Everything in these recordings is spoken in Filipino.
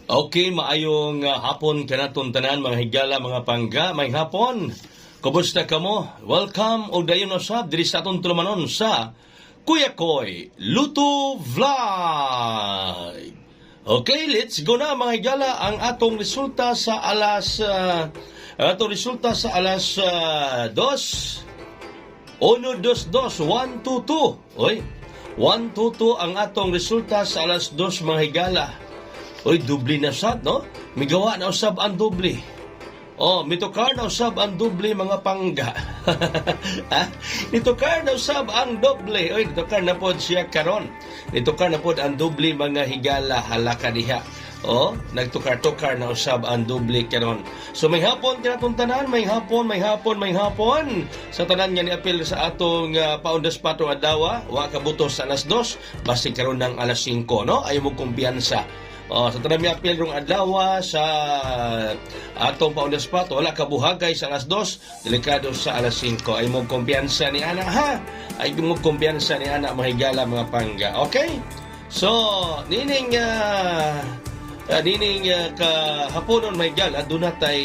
Okay, maayong hapon kanaton tanan mga higala, mga pangga, may hapon. Kumusta kamo? Welcome og dayon usab diri sa aton tulumanon sa Kuya Koy Luto Vlog. Okay, let's go na mga higala. Ang atong resulta sa alas 2. 1, 2, 2, 1, 2, 2. Oy, 1, 2, 2 ang atong resulta sa alas 2 mga higala. Oy, doble na sad, no? Migawa na usab ang doble. Oh, mitokar na usab ang doble mga pangga. Ha? Mitokar na usab ang doble. Oy, mitokar na pod siya karon. Mitokar na pod ang doble mga higala, halaka diha. Oh, nagtukar-tukar na usab ang doble karon. So may hapon kinatong tanan, may hapon. Sa tanan nga niapil sa atong paundas pato adlaw, wa kabutos sa alas 2, basi karon ng alas 5, no? Ayo mo kumpiyansa. Sa tanang miapil rong adlaw sa atong paundas pato, wala kabuhagay sa alas 2, delikado sa alas 5. Ay mo kumpiyansa ni ana, ha? Ay mo kumpiyansa ni ana mga higala, mga pangga. Okay? So, nining kahaponon mga higala, doon natay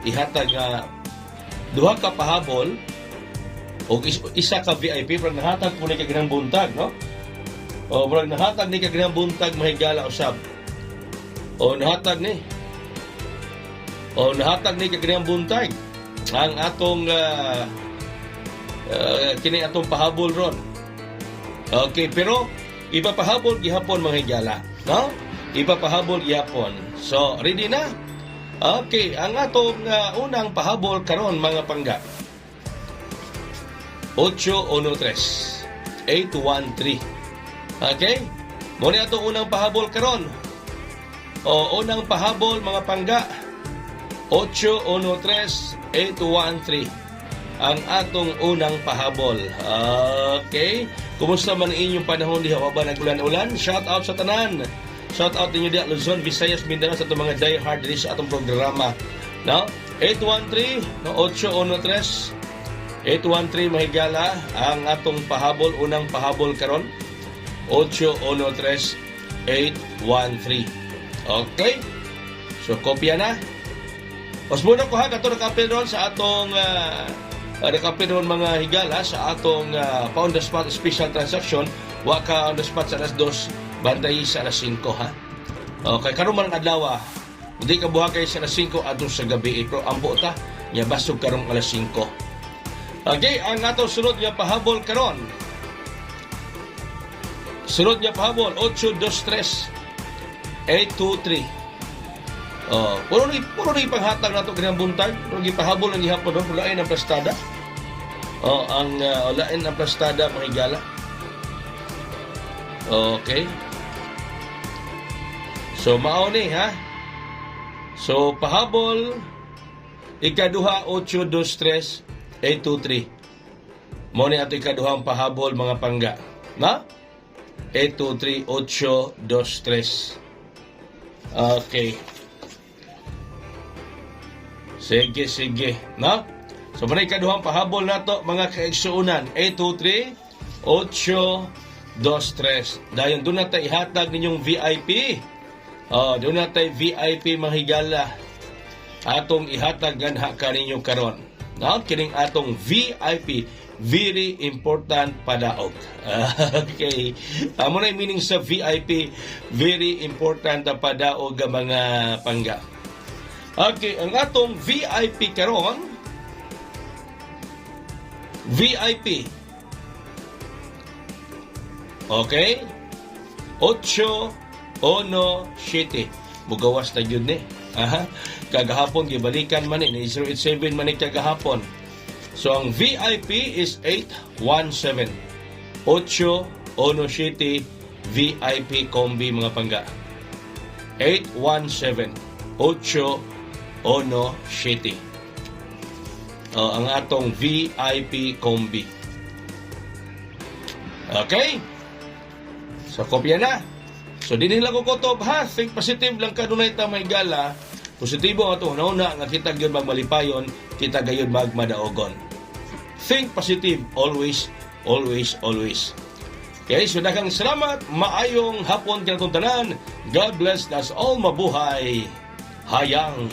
ihatag duha ka pahabol o isa ka VIP, parang nahatag po ni kaginang buntag, no? O parang nahatag ni kaginang buntag mga higala usab. O nahatag ni kaginang buntag ang atong kini atong pahabol ron. Okay, pero ipapahabol gihapon mga higala, no? Ipapahabol gihapon. So, ready na? Okay, ang atong unang pahabol karon mga pangga. 813 813. Okay? Muna atong unang pahabol karon. O unang pahabol mga pangga, 813-813 ang atong unang pahabol. Okay, kumusta man ang inyong panahon diha, wa ba nagulan-ulan? Shout out sa tanan, shout out ninyo diha Luzon, Visayas, Mindanao, sa itong mga die hard diri sa atong programa, no? 813 no? 813 mahigala ang atong pahabol, unang pahabol karon, 813-813. Okay? So, kopya na. Mas muna ko ha, kato nakapil ron sa atong nakapil ron mga higala sa atong pa-on the spot special transaction. Wa ka on the spot sa alas 2, bantay sa alas 5, ha? Okay, karon man ang adlaw, hindi ka buhagay sa alas 5 atong sa gabi, pero ambo ta, niya basog karong alas 5. Okay, ang atong sunod niya pahabol karon. Sunod niya pahabol, 823 823. Puro ni panghatag nato kanang buntag, puro gipahabol ang gihapon ron, lain ang plastada. Ang lain ang plastada mga higala. Okay. So mao ni, ha. So pahabol ikaduha 823 823. Mao ni ato ikaduhang pahabol mga pangga, na? 823 823. Okay. Sige, no? So, manay kaduhang pahabol nato mga kaigsuunan. 823-823. Dayon, doon natin ihatag ninyong VIP. Doon natin VIP mga higala. Atong ihatag ganha ka ninyo karon. No? Kining atong VIP. Very important padaog. Okay. Amo na meaning sa VIP, very important na padaog mga pangga. Okay, ang atong VIP karon, VIP. Okay? 817. Mugawas na yun ni. Kagahapon, gibalikan man ni 087 man ni kagahapon. So, ang VIP is 817. 817 VIP Kombi mga pangga. 817. 817. Ang atong VIP Kombi. Okay? So, kopya na. So, di nila ko kutob, ha? Think positive lang ka dunay ta may gala. Positibo nga ito, nauna nga kita gayon magmalipayon, kita gayon magmadaogon. Think positive, always, always, always. Kaya sudakang salamat, maayong hapon kinatong tanan. God bless us all, mabuhay. Hayang.